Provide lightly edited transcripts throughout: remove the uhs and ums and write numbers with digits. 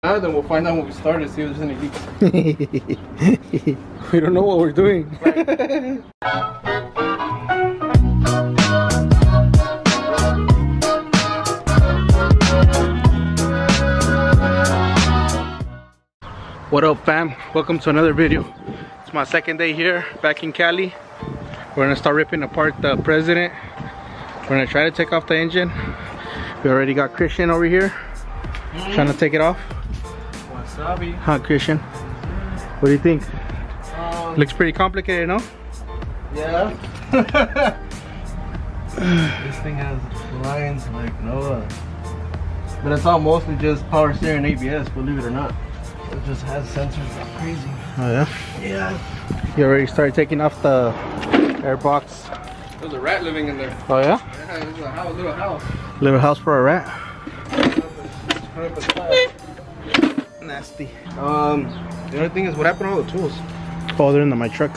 Then we'll find out when we start to see if there's any leaks. We don't know what we're doing. Right. What up, fam? Welcome to another video. It's my second day here, back in Cali. We're gonna start ripping apart the President. We're gonna try to take off the engine. We already got Christian over here, trying to take it off. Wasabi. Huh, Christian? What do you think? Looks pretty complicated, no? Yeah. This thing has lines like no, but it's all mostly just power steering ABS, believe it or not. It just has sensors like crazy. Oh yeah? Yeah. You already started taking off the air box. There's a rat living in there. Oh yeah? Yeah, it's a house, little house. Little house for a rat? Nasty. The only thing is, what happened to all the tools? Oh, they're in my truck.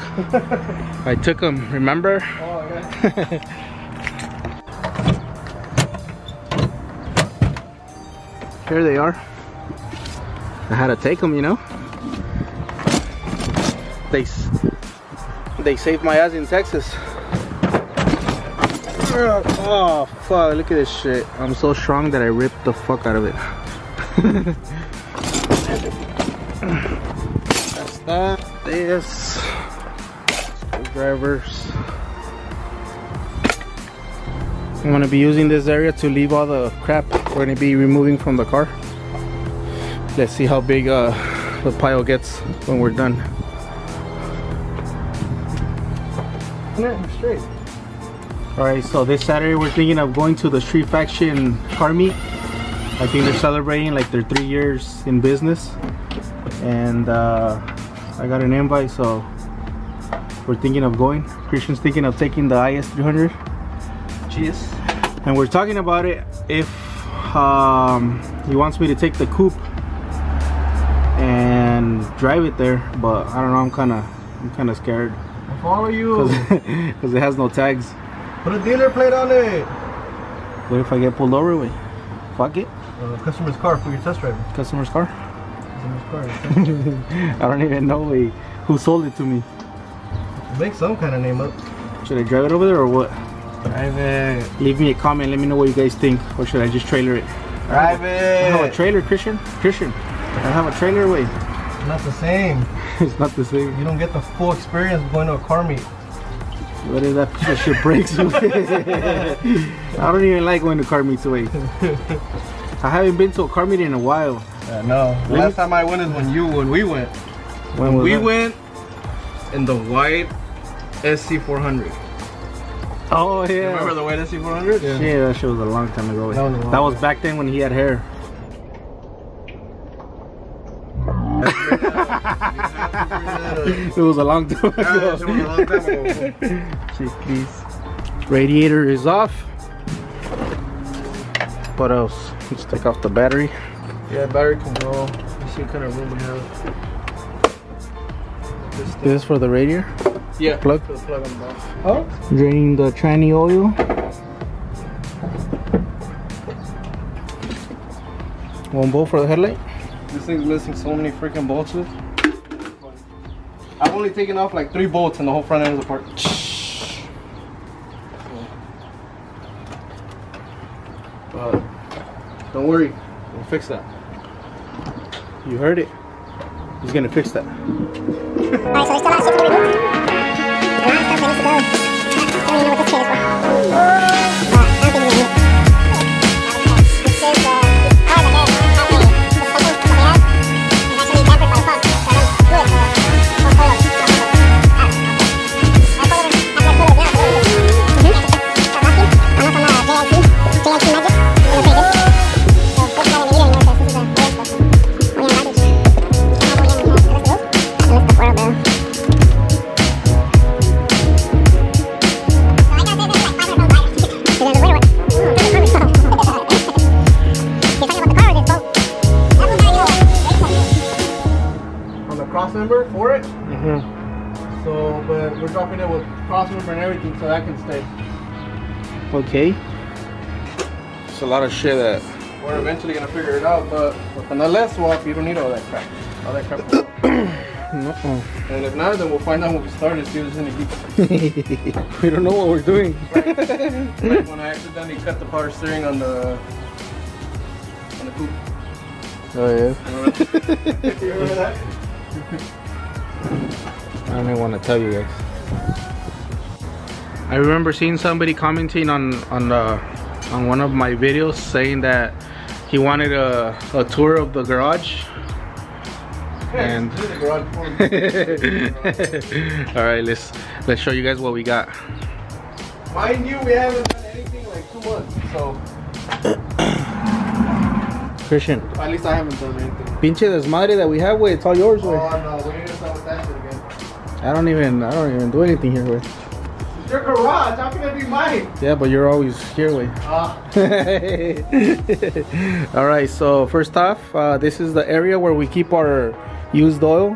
I took them, remember? Oh yeah. Here they are. I had to take them, you know. They saved my ass in Texas. Oh fuck! Look at this shit. I'm so strong that I ripped the fuck out of it. That's that. This. Screwdrivers. I'm gonna be using this area to leave all the crap we're gonna be removing from the car. Let's see how big the pile gets when we're done. Yeah, straight. Alright, so this Saturday we're thinking of going to the Street Faction car meet. I think they're celebrating like their 3 years in business. And I got an invite, so we're thinking of going. Christian's thinking of taking the IS300. Cheers. And we're talking about it if he wants me to take the coupe and drive it there, but I don't know, I'm kind of scared. I'll follow you. Because it has no tags. Put a dealer plate on it. What if I get pulled over with? Fuck it. Customer's car for your test drive. Customer's car? Customer's car. I don't even know who sold it to me. Make some kind of name up. Should I drive it over there or what? Drive it. Leave me a comment, let me know what you guys think. Or should I just trailer it? Drive it. I have a trailer, Christian. I have a trailer away. It's not the same. It's not the same. You don't get the full experience of going to a car meet. What is that piece of shit breaks you? I don't even like going to car meets away. I haven't been to a car meet in a while. No. The last time I went is when we went. When we went in the white SC400. Oh yeah. Remember the white SC400? Yeah, that shit was a long time ago. That was back then when he had hair. It was a long time ago. Please. Radiator is off. What else? Let's take off the battery. Yeah, battery can go. Let's see what kind of room we have. This is for the radiator? Yeah, plug? for the plug on the bottom. Oh? Draining the tranny oil. One bolt for the headlight. This thing's missing so many freaking bolts. I've only taken off like 3 bolts and the whole front end is apart. But don't worry, we'll fix that. You heard it. He's gonna fix that. Alright, so there's still a lot of shit to be removed. A lot of stuff that needs to go. I don't even know what this kit is for. But I don't think we need it. This is the power that they have made. The suspension that they have is actually dampened by the pump. So I don't do it for coilovers. I have coilovers now, so I'm not on JIC Magic. It was pretty good. So this is why we need it anymore, because this is a oil stuff. Only on garbage. Crossmember for it. So, but we're dropping it with crossmember and everything, so that can stay. Okay. It's a lot of shit that we're eventually gonna figure it out. But with an LS swap, you don't need all that crap. All that crap. No. And if not, then we'll find out when we start and see if there's any leaks. We don't know what we're doing. Like when I accidentally cut the power steering on the coupe. Oh yeah. You remember that? I don't even want to tell you guys. I remember seeing somebody commenting on one of my videos saying that he wanted a tour of the garage. And all right, let's show you guys what we got. Mind you, we haven't done anything in like 2 months, so Christian, at least I haven't done anything. pinche desmadre that we have, wey, it's all yours, wey. Oh no, we need to start with that shit again. I don't even do anything here, wey. It's your garage, how can it be mine? Yeah, but you're always here, wey. All right, so first off, this is the area where we keep our used oil.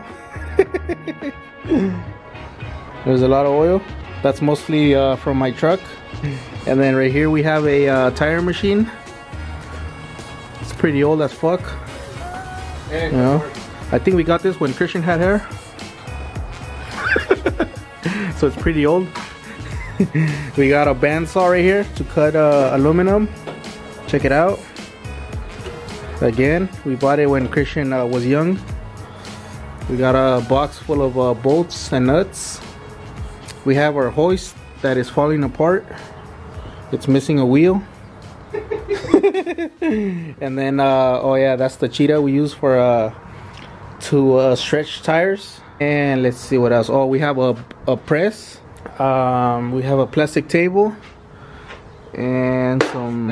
There's a lot of oil. That's mostly from my truck. And then right here we have a tire machine. It's pretty old as fuck. You know, I think we got this when Christian had hair. So it's pretty old. We got a bandsaw right here to cut aluminum. Check it out. Again, we bought it when Christian was young. We got a box full of bolts and nuts. We have our hoist that is falling apart. It's missing a wheel. And then, oh yeah, that's the cheetah we use for to stretch tires. And let's see what else. Oh, we have a press. We have a plastic table. And some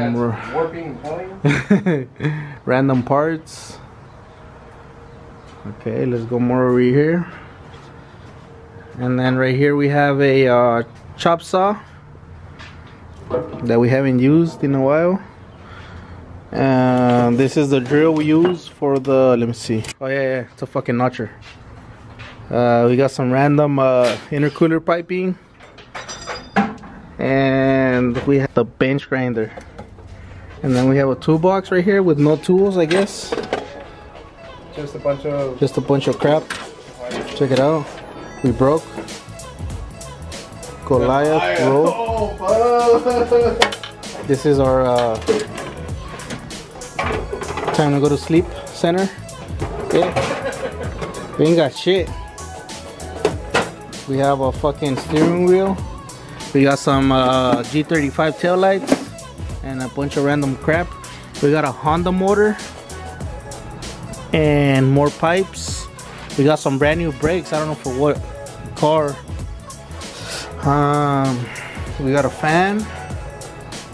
warping point. random parts. Okay, let's go more over here. And then right here we have a chop saw that we haven't used in a while. And this is the drill we use for the, let me see. Oh yeah, it's a fucking notcher. We got some random intercooler piping. And we have the bench grinder. And then we have a toolbox right here with no tools, I guess. Just a bunch of crap. Check it out. We broke. Goliath roll. Oh, This is our time to go to sleep center. Yeah. We ain't got shit. We have a fucking steering wheel. We got some G35 taillights and a bunch of random crap. We got a Honda motor and more pipes. We got some brand new brakes. I don't know for what car. We got a fan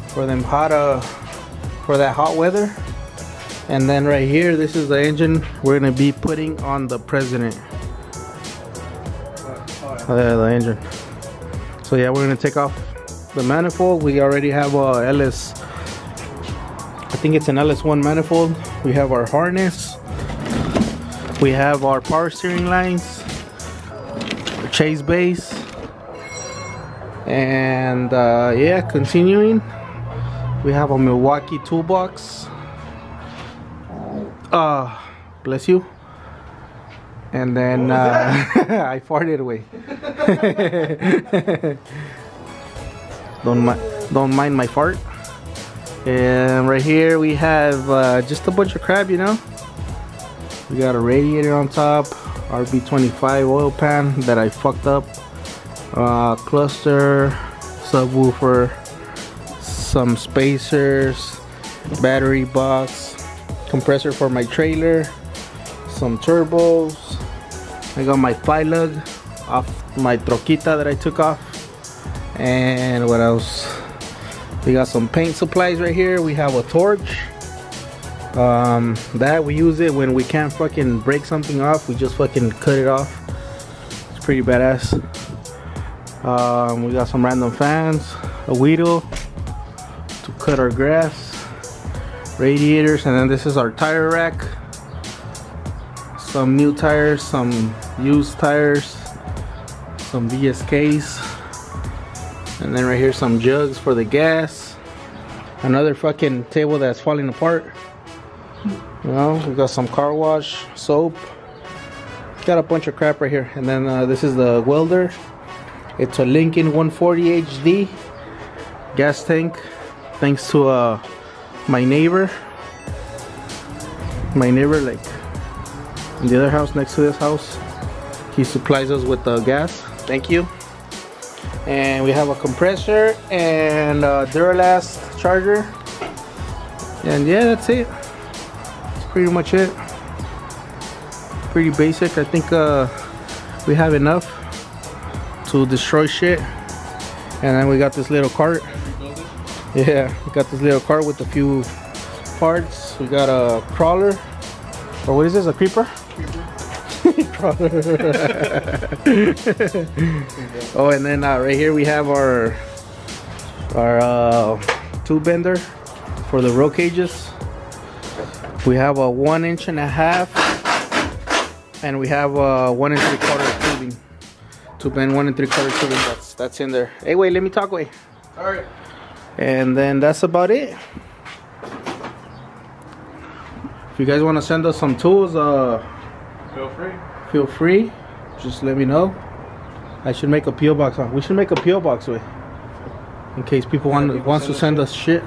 for them for that hot weather. And then right here, this is the engine we're gonna be putting on the President. Oh yeah, the engine. So yeah, we're gonna take off the manifold. We already have a LS, I think it's an LS1 manifold. We have our harness. We have our power steering lines, our chase base, and yeah, continuing. We have a Milwaukee toolbox. Bless you. And then I farted away. Don't mind my fart. And right here we have just a bunch of crap, you know. We got a radiator on top, RB25 oil pan that I fucked up, cluster, subwoofer, some spacers, battery box, compressor for my trailer, some turbos. I got my fly lug off my troquita that I took off. And what else? We got some paint supplies right here. We have a torch. That we use it when we can't fucking break something off. We just fucking cut it off. It's pretty badass. We got some random fans, a weedle to cut our grass, radiators, and then this is our tire rack. Some new tires, some used tires, some VSKs, and then right here some jugs for the gas. Another fucking table that's falling apart. You know, we got some car wash, soap. Got a bunch of crap right here. And then this is the welder. It's a Lincoln 140 HD gas tank. Thanks to my neighbor. My neighbor, like in the other house next to this house. He supplies us with gas. Thank you. And we have a compressor and a Duralast charger. And yeah, that's it. That's pretty much it. Pretty basic. I think we have enough to destroy shit. And then we got this little cart. Yeah, we got this little cart with a few parts. We got a crawler. Or what is this? A creeper? Crawler. Oh, and then right here we have our tube bender for the roll cages. We have a 1.5 inch, and we have a 1 3/4 tubing. To bend 1 3/4 tubing. That's in there. Hey, wait, let me talk. Wait. All right. And then that's about it. If you guys want to send us some tools, Feel free. feel free. Just let me know. I should make a PO box. We should make a PO box way, in case people wants to send us shit.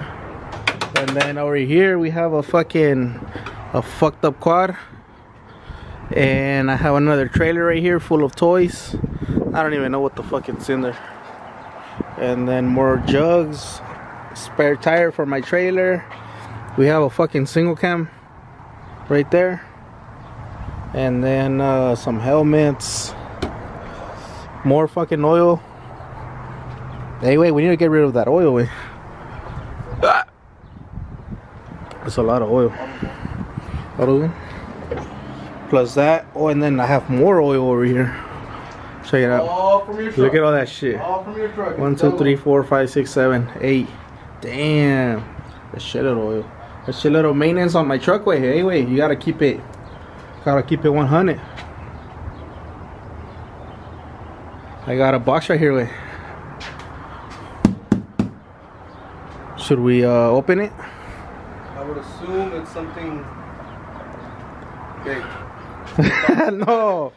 And then over here we have a fucked up quad. And I have another trailer right here full of toys. I don't even know what the fuck it's in there. And then more jugs, spare tire for my trailer. We have a fucking single cam right there. And then some helmets, more fucking oil. Hey, wait, we need to get rid of that oil, wait. That's a lot of oil. Plus that. Oh, and then I have more oil over here. Check it out. All from your truck. Look at all that shit. All from your truck. 1, 2, 3, 4, 5, 6, 7, 8. Damn. That's shitload of oil. That's shitload of maintenance on my truck. Wait, hey, wait. You gotta keep it. Gotta keep it 100. I got a box right here. Wait. Should we open it? I would assume it's something big. No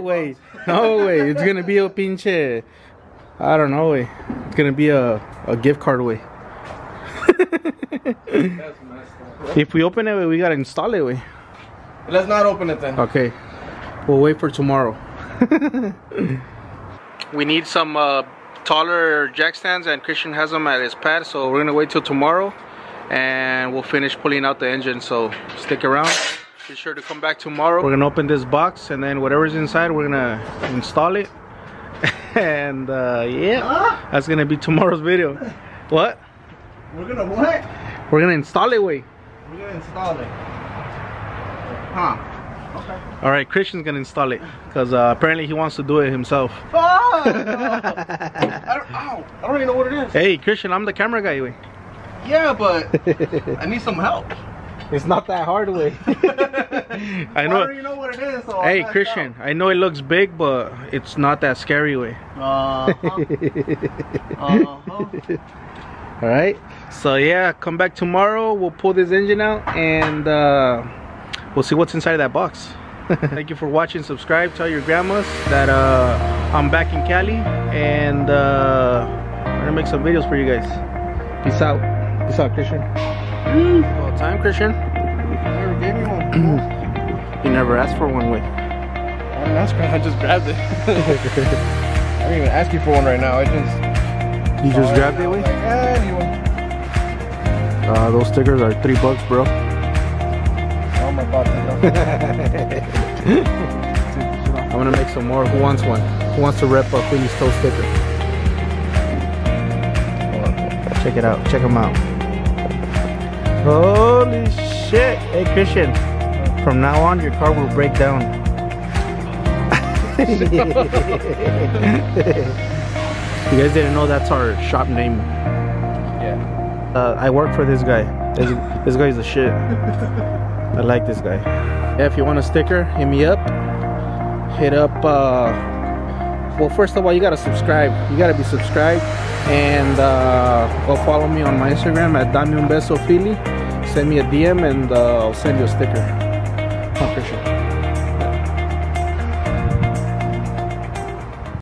way. No way. It's gonna be a pinche. I don't know way. It's gonna be a gift card way. That's messed up. If we open it, we gotta install it way. Let's not open it then. Okay. We'll wait for tomorrow. We need some taller jack stands, and Christian has them at his pad, so we're gonna wait till tomorrow and we'll finish pulling out the engine, so stick around. Be sure to come back tomorrow. We're gonna open this box, and then whatever's inside we're gonna install it. And yeah, that's gonna be tomorrow's video. What? We're gonna what? We're gonna install it way. We're gonna install it. Huh. Okay. All right, Christian's gonna install it because apparently he wants to do it himself. Fuck! I don't even know what it is. Hey, Christian, I'm the camera guy. Way. Yeah, but I need some help. It's not that hard way. I know. I don't even know what it is. So Hey, Christian, I know it looks big, but it's not that scary way. Uh-huh. All right. So yeah, come back tomorrow. We'll pull this engine out and we'll see what's inside of that box. Thank you for watching. Subscribe. Tell your grandmas that I'm back in Cali, and I'm gonna make some videos for you guys. Peace out. Peace out, Christian. Well, time, Christian. Never gave me one. You never asked for one way. I didn't ask for it, I just grabbed it. I didn't even ask you for one right now. You just grabbed it, way? Like, I need one. Those stickers are $3, bro. Oh my god. I'm gonna make some more. Who wants one? Who wants to rep a Philly's Toe sticker? Check it out. Check them out. Holy shit. Hey, Christian. From now on, your car will break down. You guys didn't know that's our shop name. Yeah. I work for this guy. This guy's the shit. I like this guy. Yeah, if you want a sticker, hit me up. Hit up, well, first of all, you gotta subscribe. You gotta be subscribed. And go follow me on my Instagram at Dame Un Beso Philly. send me a DM and I'll send you a sticker. Official.